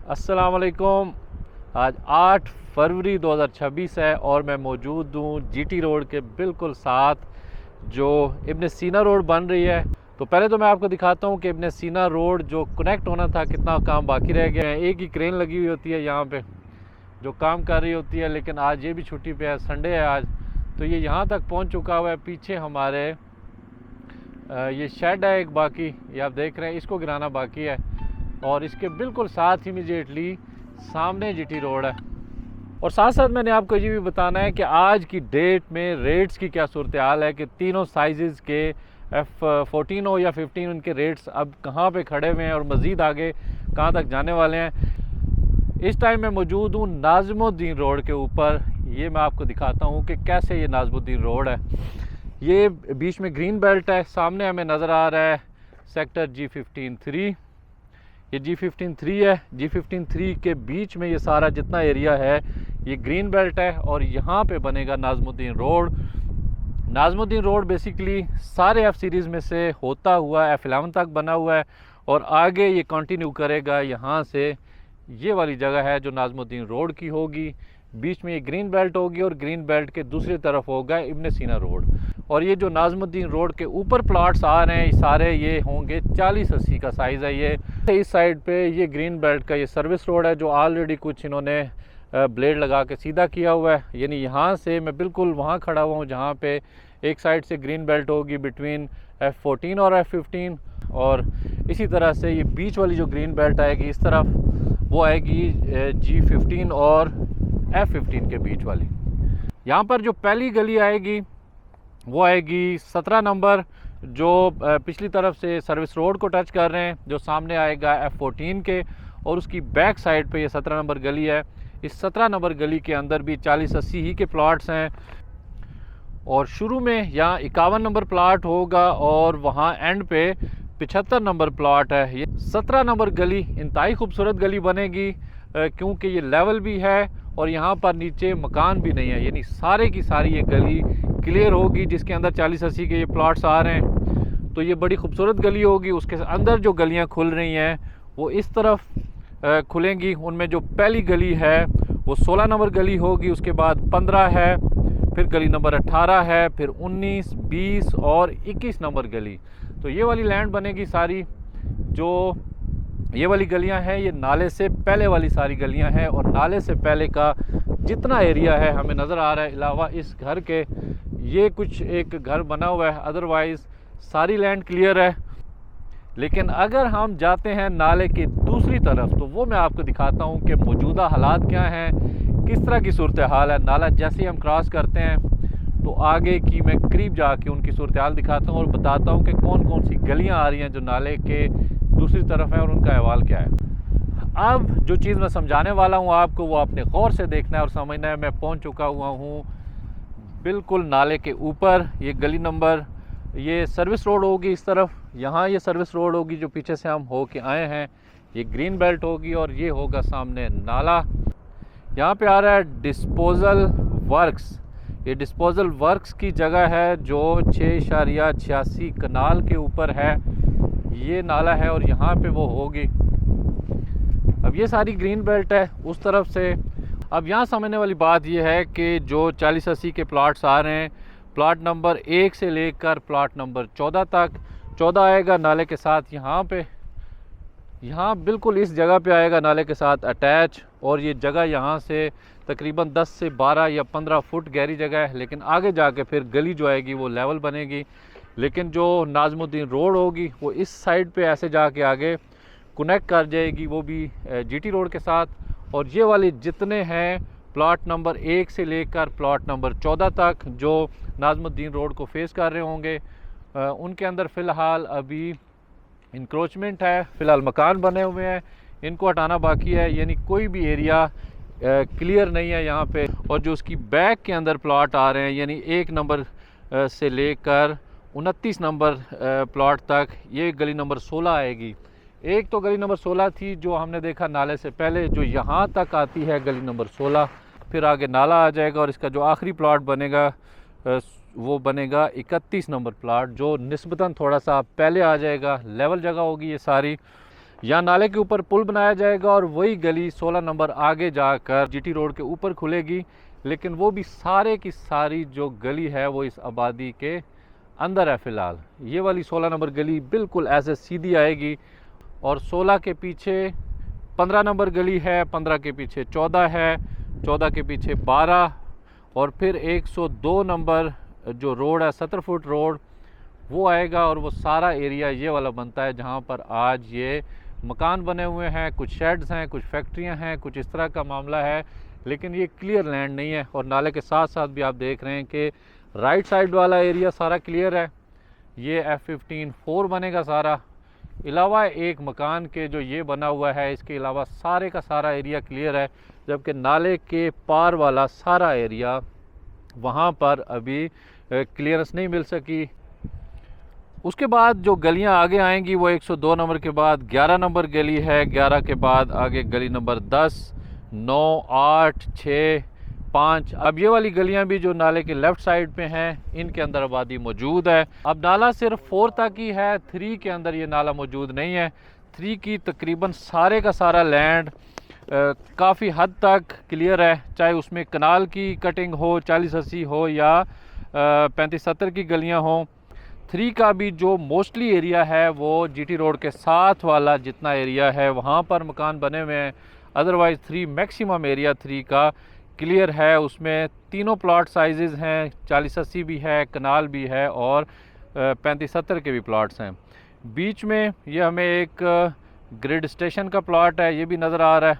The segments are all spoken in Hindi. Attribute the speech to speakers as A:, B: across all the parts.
A: अस्सलाम वालेकुम। आज 8 फरवरी 2026 है और मैं मौजूद हूँ जीटी रोड के बिल्कुल साथ जो इब्न सीना रोड बन रही है। तो पहले तो मैं आपको दिखाता हूँ कि इब्न सीना रोड जो कनेक्ट होना था कितना काम बाकी रह गया है। एक ही क्रेन लगी हुई होती है यहाँ पे जो काम कर रही होती है, लेकिन आज ये भी छुट्टी पे है, संडे है आज। तो ये यहाँ तक पहुँच चुका हुआ है। पीछे हमारे ये शेड है एक, बाकी ये आप देख रहे हैं, इसको गिराना बाकी है। और इसके बिल्कुल साथ इमीडिएटली सामने जीटी रोड है। और साथ साथ मैंने आपको ये भी बताना है कि आज की डेट में रेट्स की क्या सूरत हाल है, कि तीनों साइज़ के F14 हो या 15 उनके रेट्स अब कहाँ पे खड़े हुए हैं और मज़ीद आगे कहाँ तक जाने वाले हैं। इस टाइम मैं मौजूद हूँ नाज़मुद्दीन रोड के ऊपर। ये मैं आपको दिखाता हूँ कि कैसे ये नाज़मुद्दीन रोड है। ये बीच में ग्रीन बेल्ट है, सामने हमें नज़र आ रहा है सेक्टर G15-3। ये G15-3 है। G15-3 के बीच में ये सारा जितना एरिया है ये ग्रीन बेल्ट है और यहाँ पे बनेगा नाज़मुद्दीन रोड। नाज़मुद्दीन रोड बेसिकली सारे F सीरीज़ में से होता हुआ F11 तक बना हुआ है और आगे ये कंटिन्यू करेगा। यहाँ से ये वाली जगह है जो नाज़मुद्दीन रोड की होगी, बीच में ये ग्रीन बेल्ट होगी और ग्रीन बेल्ट के दूसरी तरफ होगा इब्न सीना रोड। और ये जो नाज़मुद्दीन रोड के ऊपर प्लाट्स आ रहे हैं सारे ये होंगे 40-80 का साइज़ है। ये इस साइड पे ये ग्रीन बेल्ट का ये सर्विस रोड है जो ऑलरेडी कुछ इन्होंने ब्लेड लगा के सीधा किया हुआ है। यानी यहाँ से मैं बिल्कुल वहाँ खड़ा हुआ हूँ जहाँ पे एक साइड से ग्रीन बेल्ट होगी बिटवीन F14 और F15, और इसी तरह से ये बीच वाली जो ग्रीन बेल्ट आएगी इस तरफ वो आएगी G15 और F15 के बीच वाली। यहाँ पर जो पहली गली आएगी वो आएगी 17 नंबर, जो पिछली तरफ से सर्विस रोड को टच कर रहे हैं, जो सामने आएगा F14 के, और उसकी बैक साइड पे ये 17 नंबर गली है। इस 17 नंबर गली के अंदर भी 40-80 ही के प्लाट्स हैं और शुरू में यहाँ 51 नंबर प्लाट होगा और वहाँ एंड पे 75 नंबर प्लाट है। ये 17 नंबर गली इंतहाई खूबसूरत गली बनेगी क्योंकि ये लेवल भी है और यहाँ पर नीचे मकान भी नहीं है। यानी सारे की सारी ये गली क्लियर होगी जिसके अंदर 40-80 के ये प्लाट्स आ रहे हैं। तो ये बड़ी खूबसूरत गली होगी। उसके अंदर जो गलियाँ खुल रही हैं वो इस तरफ खुलेंगी। उनमें जो पहली गली है वो 16 नंबर गली होगी, उसके बाद 15 है, फिर गली नंबर 18 है, फिर 19, 20 और 21 नंबर गली। तो ये वाली लैंड बनेगी सारी। जो ये वाली गलियां हैं ये नाले से पहले वाली सारी गलियां हैं और नाले से पहले का जितना एरिया है हमें नज़र आ रहा है, अलावा इस घर के ये कुछ एक घर बना हुआ है, अदरवाइज़ सारी लैंड क्लियर है। लेकिन अगर हम जाते हैं नाले की दूसरी तरफ तो वो मैं आपको दिखाता हूँ कि मौजूदा हालात क्या हैं, किस तरह की सूरत हाल है। नाला जैसे ही हम क्रॉस करते हैं तो आगे की मैं करीब जाके उनकी सूरत हाल दिखाता हूँ और बताता हूँ कि कौन कौन सी गलियाँ आ रही हैं जो नाले के दूसरी तरफ है और उनका अहवाल क्या है। अब जो चीज़ मैं समझाने वाला हूँ आपको वो आपने गौर से देखना है और समझना है। मैं पहुँच चुका हुआ हूँ बिल्कुल नाले के ऊपर। ये गली नंबर, ये सर्विस रोड होगी इस तरफ, यहाँ ये सर्विस रोड होगी जो पीछे से हम हो के आए हैं, ये ग्रीन बेल्ट होगी और ये होगा सामने नाला। यहाँ पे आ रहा है डिस्पोज़ल वर्क्स। ये डिस्पोज़ल वर्क्स की जगह है जो 6.86 कनाल के ऊपर है, ये नाला है और यहाँ पे वो होगी। अब ये सारी ग्रीन बेल्ट है उस तरफ से। अब यहाँ समझने वाली बात ये है कि जो 40-80 के प्लाट्स आ रहे हैं, प्लाट नंबर 1 से लेकर प्लाट नंबर 14 तक, 14 आएगा नाले के साथ यहाँ पे, यहाँ बिल्कुल इस जगह पे आएगा नाले के साथ अटैच। और ये जगह यहाँ से तकरीबन 10 से 12 या 15 फुट गहरी जगह है, लेकिन आगे जाके फिर गली जो आएगी वो लेवल बनेगी। लेकिन जो नाज़मुद्दीन रोड होगी वो इस साइड पे ऐसे जाके आगे कनेक्ट कर जाएगी, वो भी जीटी रोड के साथ। और ये वाले जितने हैं प्लाट नंबर 1 से लेकर प्लाट नंबर 14 तक जो नाज़मुद्दीन रोड को फेस कर रहे होंगे, उनके अंदर फ़िलहाल अभी इंक्रोचमेंट है, फ़िलहाल मकान बने हुए हैं, इनको हटाना बाकी है। यानी कोई भी एरिया क्लियर नहीं है यहाँ पे। और जो उसकी बैक के अंदर प्लाट आ रहे हैं, यानी 1 नंबर से लेकर 29 नंबर प्लाट तक, ये गली नंबर 16 आएगी। एक तो गली नंबर 16 थी जो हमने देखा नाले से पहले, जो यहाँ तक आती है गली नंबर 16, फिर आगे नाला आ जाएगा और इसका जो आखिरी प्लाट बनेगा वो बनेगा 31 नंबर प्लाट, जो निस्बतन थोड़ा सा पहले आ जाएगा, लेवल जगह होगी ये सारी। यहाँ नाले के ऊपर पुल बनाया जाएगा और वही गली 16 नंबर आगे जाकर जीटी रोड के ऊपर खुलेगी, लेकिन वो भी सारे की सारी जो गली है वो इस आबादी के अंदर है फ़िलहाल। ये वाली 16 नंबर गली बिल्कुल ऐसे सीधी आएगी और 16 के पीछे 15 नंबर गली है, 15 के पीछे 14 है, 14 के पीछे 12 और फिर 102 नंबर जो रोड है 70 फुट रोड वो आएगा और वो सारा एरिया ये वाला बनता है जहाँ पर आज ये मकान बने हुए हैं, कुछ शेड्स हैं, कुछ फैक्ट्रियाँ हैं, कुछ इस तरह का मामला है। लेकिन ये क्लियर लैंड नहीं है और नाले के साथ साथ भी आप देख रहे हैं कि राइट साइड वाला एरिया सारा क्लियर है। ये F15 4 बनेगा सारा, अलावा एक मकान के जो ये बना हुआ है इसके अलावा सारे का सारा एरिया क्लियर है, जबकि नाले के पार वाला सारा एरिया वहाँ पर अभी क्लियरेंस नहीं मिल सकी। उसके बाद जो गलियाँ आगे आएंगी वो 102 नंबर के बाद 11 नंबर गली है, 11 के बाद आगे गली नंबर 10, 9, 8, 6, 5। अब ये वाली गलियां भी जो नाले के लेफ़्ट साइड पे हैं इनके अंदर आबादी मौजूद है। अब नाला सिर्फ 4 तक ही है, 3 के अंदर ये नाला मौजूद नहीं है। 3 की तकरीबन सारे का सारा लैंड काफ़ी हद तक क्लियर है, चाहे उसमें कनाल की कटिंग हो, 40-80 हो या 35-70 की गलियाँ हों। 3 का भी जो मोस्टली एरिया है वो जीटी रोड के साथ वाला जितना एरिया है वहाँ पर मकान बने हुए हैं। अदरवाइज़ 3 मैक्सिमम एरिया 3 का क्लियर है। उसमें तीनों प्लॉट साइजेस हैं, 40-80 भी है, कनाल भी है और 35-70 के भी प्लॉट्स हैं। बीच में ये हमें एक ग्रिड स्टेशन का प्लॉट है, ये भी नज़र आ रहा है,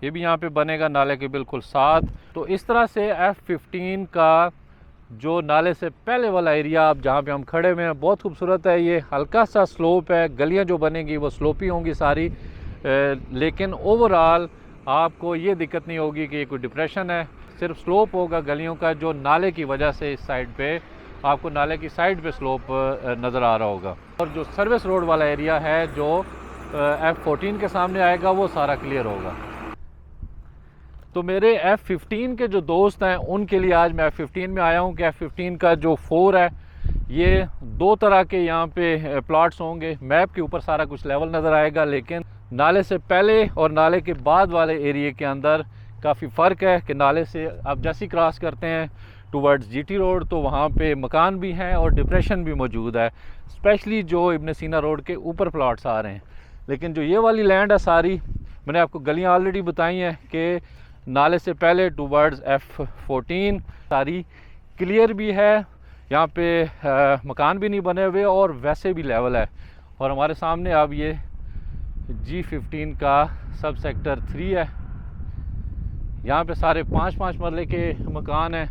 A: ये भी यहाँ पे बनेगा नाले के बिल्कुल साथ। तो इस तरह से F15 का जो नाले से पहले वाला एरिया आप जहाँ पे हम खड़े हुए हैं बहुत खूबसूरत है। ये हल्का सा स्लोप है, गलियाँ जो बनेंगी वो स्लोपी होंगी सारी, लेकिन ओवरऑल आपको ये दिक्कत नहीं होगी कि ये कोई डिप्रेशन है, सिर्फ स्लोप होगा गलियों का जो नाले की वजह से इस साइड पे आपको नाले की साइड पे स्लोप नज़र आ रहा होगा। और जो सर्विस रोड वाला एरिया है जो F14 के सामने आएगा वो सारा क्लियर होगा। तो मेरे F15 के जो दोस्त हैं उनके लिए आज मैं F15 में आया हूँ कि F15 का जो 4 है ये 2 तरह के यहाँ पे प्लॉट्स होंगे। मैप के ऊपर सारा कुछ लेवल नज़र आएगा, लेकिन नाले से पहले और नाले के बाद वाले एरिया के अंदर काफ़ी फ़र्क है कि नाले से आप जैसे क्रॉस करते हैं टुवर्ड्स जीटी रोड तो वहाँ पे मकान भी हैं और डिप्रेशन भी मौजूद है, स्पेशली जो इब्न सीना रोड के ऊपर प्लॉट्स आ रहे हैं। लेकिन जो ये वाली लैंड है सारी, मैंने आपको गलियाँ ऑलरेडी बताई हैं कि नाले से पहले टुवर्ड्स F14 सारी क्लियर भी है, यहाँ पे मकान भी नहीं बने हुए और वैसे भी लेवल है। और हमारे सामने अब ये G15 का सब सेक्टर 3 है, यहाँ पे सारे 5-5 मरले के मकान हैं।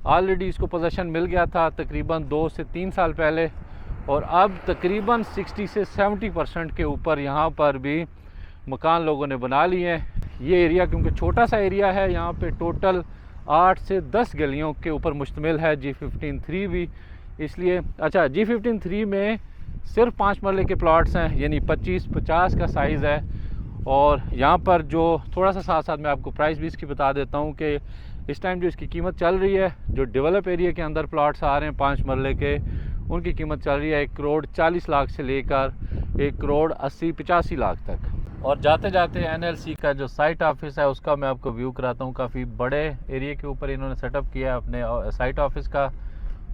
A: ऑलरेडी इसको पोजीशन मिल गया था तकरीबन 2 से 3 साल पहले और अब तकरीबन 60 से 70% के ऊपर यहाँ पर भी मकान लोगों ने बना लिए हैं। ये एरिया क्योंकि छोटा सा एरिया है, यहाँ पे टोटल 8 से 10 गलियों के ऊपर मुश्तमिल है G15 3 भी, इसलिए अच्छा G15 3 में सिर्फ 5 मरले के प्लॉट्स हैं, यानी 25-50 का साइज़ है। और यहाँ पर जो थोड़ा सा साथ साथ मैं आपको प्राइस भी इसकी बता देता हूँ कि इस टाइम जो इसकी कीमत चल रही है, जो डेवलप एरिया के अंदर प्लॉट्स आ रहे हैं 5 मरले के, उनकी कीमत चल रही है 1 करोड़ 40 लाख से लेकर 1 करोड़ 80-85 लाख तक। और जाते जाते NLC का जो साइट ऑफिस है उसका मैं आपको व्यू कराता हूँ। काफ़ी बड़े एरिया के ऊपर इन्होंने सेटअप किया है अपने साइट ऑफिस का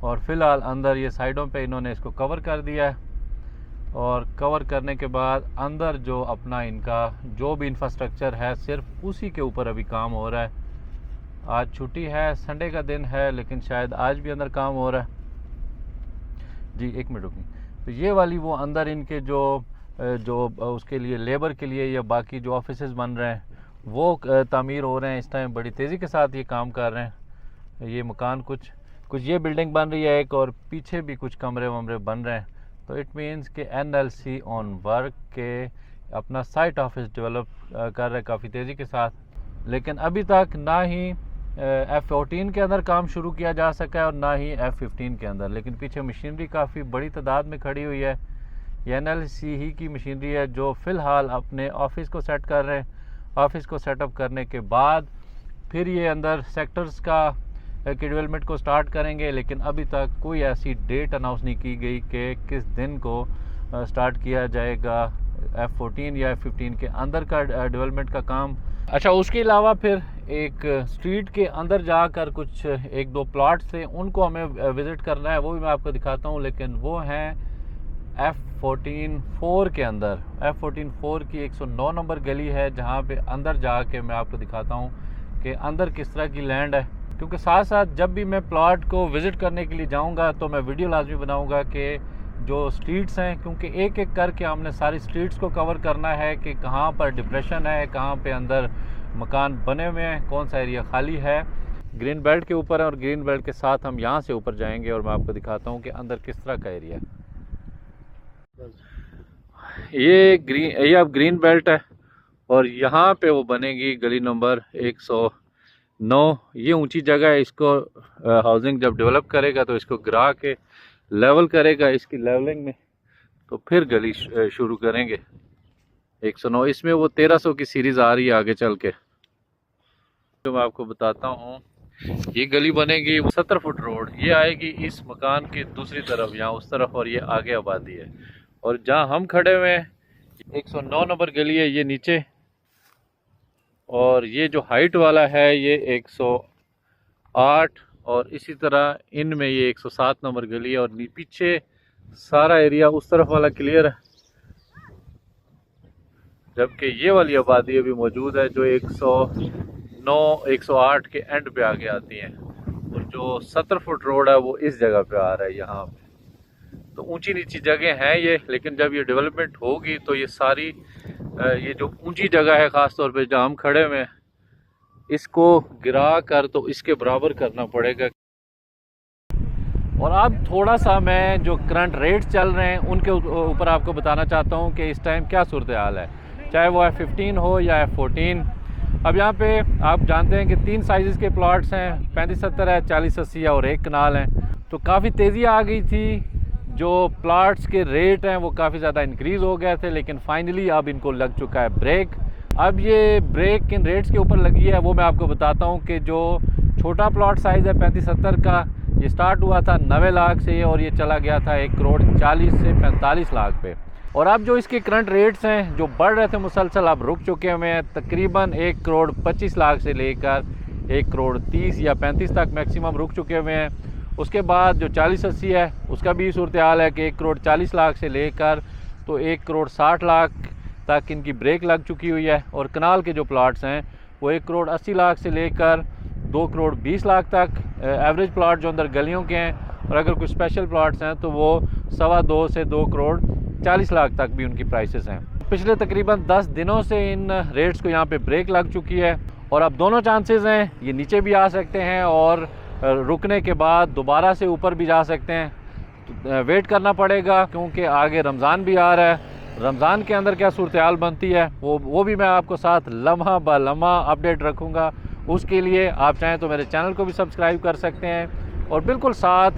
A: और फ़िलहाल अंदर ये साइडों पे इन्होंने इसको कवर कर दिया है। और कवर करने के बाद अंदर जो अपना इनका जो भी इंफ्रास्ट्रक्चर है सिर्फ उसी के ऊपर अभी काम हो रहा है। आज छुट्टी है, संडे का दिन है, लेकिन शायद आज भी अंदर काम हो रहा है। जी 1 मिनट रुकिए। तो ये वाली वो अंदर इनके जो उसके लिए लेबर के लिए या बाकी जो ऑफिसेज बन रहे हैं वो तामीर हो रहे हैं। इस टाइम बड़ी तेज़ी के साथ ये काम कर रहे हैं। ये मकान कुछ ये बिल्डिंग बन रही है एक, और पीछे भी कुछ कमरे वमरे बन रहे हैं। तो इट मीन्स कि NLC ऑन वर्क के अपना साइट ऑफिस डेवलप कर रहा है काफ़ी तेज़ी के साथ। लेकिन अभी तक ना ही F14 के अंदर काम शुरू किया जा सका है और ना ही F15 के अंदर, लेकिन पीछे मशीनरी काफ़ी बड़ी तादाद में खड़ी हुई है। ये NLC ही की मशीनरी है जो फ़िलहाल अपने ऑफिस को सेट कर रहे हैं। ऑफिस को सेटअप करने के बाद फिर ये अंदर सेक्टर्स का डेवलपमेंट को स्टार्ट करेंगे, लेकिन अभी तक कोई ऐसी डेट अनाउंस नहीं की गई कि किस दिन को स्टार्ट किया जाएगा F14 या F15 के अंदर का डेवलपमेंट का काम। अच्छा, उसके अलावा फिर एक स्ट्रीट के अंदर जाकर कुछ एक दो प्लॉट्स थे, उनको हमें विज़िट करना है, वो भी मैं आपको दिखाता हूँ। लेकिन वो हैं F14 के अंदर। F14 की 109 नंबर गली है, जहाँ पे अंदर जाके मैं आपको दिखाता हूँ कि अंदर किस तरह की लैंड है। क्योंकि साथ साथ जब भी मैं प्लॉट को विज़िट करने के लिए जाऊँगा तो मैं वीडियो लाजमी बनाऊँगा कि जो स्ट्रीट्स हैं, क्योंकि एक एक करके हमने सारी स्ट्रीट्स को कवर करना है कि कहाँ पर डिप्रेशन है, कहाँ पे अंदर मकान बने हुए हैं, कौन सा एरिया खाली है। ग्रीन बेल्ट के ऊपर है और ग्रीन बेल्ट के साथ हम यहाँ से ऊपर जाएंगे और मैं आपको दिखाता हूँ कि अंदर किस तरह का एरिया है। ये अब ग्रीन बेल्ट है और यहाँ पे वो बनेगी गली नंबर 109। ये ऊंची जगह है, इसको हाउसिंग जब डेवलप करेगा तो इसको गिरा के लेवल करेगा, इसकी लेवलिंग में तो फिर गली शुरू करेंगे 109। इसमें वो 1300 की सीरीज़ आ रही है आगे चल के, तो मैं आपको बताता हूँ। ये गली बनेगी 70 फुट रोड, ये आएगी इस मकान की दूसरी तरफ, यहाँ उस तरफ, और ये आगे आबादी है। और जहाँ हम खड़े हुए हैं 109 नंबर गली है ये नीचे, और ये जो हाइट वाला है ये 108, और इसी तरह इनमें ये 107 नंबर गली है। और पीछे सारा एरिया उस तरफ वाला क्लियर है, जबकि ये वाली आबादी अभी मौजूद है जो 109 108 के एंड पे आगे आती है। और जो 70 फुट रोड है वो इस जगह पे आ रहा है यहाँ पे। तो ऊंची नीची जगह हैं ये, लेकिन जब ये डेवलपमेंट होगी तो ये सारी ये जो ऊंची जगह है ख़ास तौर पे जहाँ हम खड़े हुए हैं, इसको गिरा कर तो इसके बराबर करना पड़ेगा। और अब थोड़ा सा मैं जो करंट रेट्स चल रहे हैं उनके ऊपर आपको बताना चाहता हूँ कि इस टाइम क्या सूरत हाल है, चाहे वो F15 हो या F14। अब यहाँ पे आप जानते हैं कि 3 साइज़ के प्लॉट्स हैं, 35-70 है, 40-80 है और 1 कनाल है। तो काफ़ी तेज़ी आ गई थी, जो प्लॉट्स के रेट हैं वो काफ़ी ज़्यादा इंक्रीज़ हो गए थे, लेकिन फाइनली अब इनको लग चुका है ब्रेक। अब ये ब्रेक किन रेट्स के ऊपर लगी है वो मैं आपको बताता हूँ कि जो छोटा प्लॉट साइज़ है 35-70 का, ये स्टार्ट हुआ था 90 लाख से और ये चला गया था 1,40,00,000 से 45 लाख पे। और अब जो इसके करंट रेट्स हैं जो बढ़ रहे थे मुसलसल, अब रुक चुके हुए हैं। तकरीबन 1,25,00,000 से लेकर 1,30,00,000 या 35 तक मैक्सिमम रुक चुके हुए हैं। उसके बाद जो 40-80 है उसका भी सूरत हाल है कि 1,40,00,000 से लेकर तो 1,60,00,000 तक इनकी ब्रेक लग चुकी हुई है। और कनाल के जो प्लाट्स हैं वो 1,80,00,000 से लेकर 2,20,00,000 तक एवरेज प्लाट जो अंदर गलियों के हैं। और अगर कुछ स्पेशल प्लाट्स हैं तो वो 2.25 से 2,40,00,000 तक भी उनकी प्राइसेस हैं। पिछले तकरीबन 10 दिनों से इन रेट्स को यहाँ पे ब्रेक लग चुकी है और अब दोनों चांसेस हैं, ये नीचे भी आ सकते हैं और रुकने के बाद दोबारा से ऊपर भी जा सकते हैं। तो वेट करना पड़ेगा क्योंकि आगे रमज़ान भी आ रहा है। रमज़ान के अंदर क्या सूरत हाल बनती है वो भी मैं आपको साथ लम्हा ब लम्हा अपडेट रखूँगा। उसके लिए आप चाहें तो मेरे चैनल को भी सब्सक्राइब कर सकते हैं और बिल्कुल साथ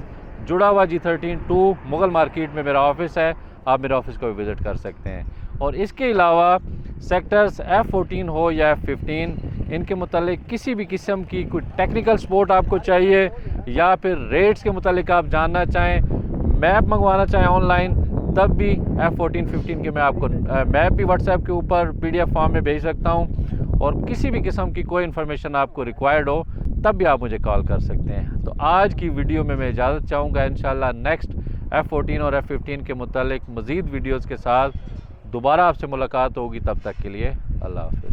A: जुड़ा हुआ G13-2 मुगल मार्केट में मेरा ऑफिस है, आप मेरे ऑफिस को भी विज़िट कर सकते हैं। और इसके अलावा सेक्टर्स F14 हो या F15, इनके मुतालिक किसी भी किस्म की कोई टेक्निकल सपोर्ट आपको चाहिए या फिर रेट्स के मुतालिक आप जानना चाहें, मैप मंगवाना चाहें ऑनलाइन, तब भी F14-15 के मैं आपको मैप भी व्हाट्सएप के ऊपर PDF फॉर्म में भेज सकता हूं। और किसी भी किस्म की कोई इन्फॉर्मेशन आपको रिक्वायर्ड हो तब भी आप मुझे कॉल कर सकते हैं। तो आज की वीडियो में मैं इजाज़त चाहूँगा। इंशाल्लाह नेक्स्ट F14 और F15 के मुतालिक मज़ीद वीडियोज़ के साथ दोबारा आपसे मुलाकात होगी। तब तक के लिए अल्लाह हाफ़िज़।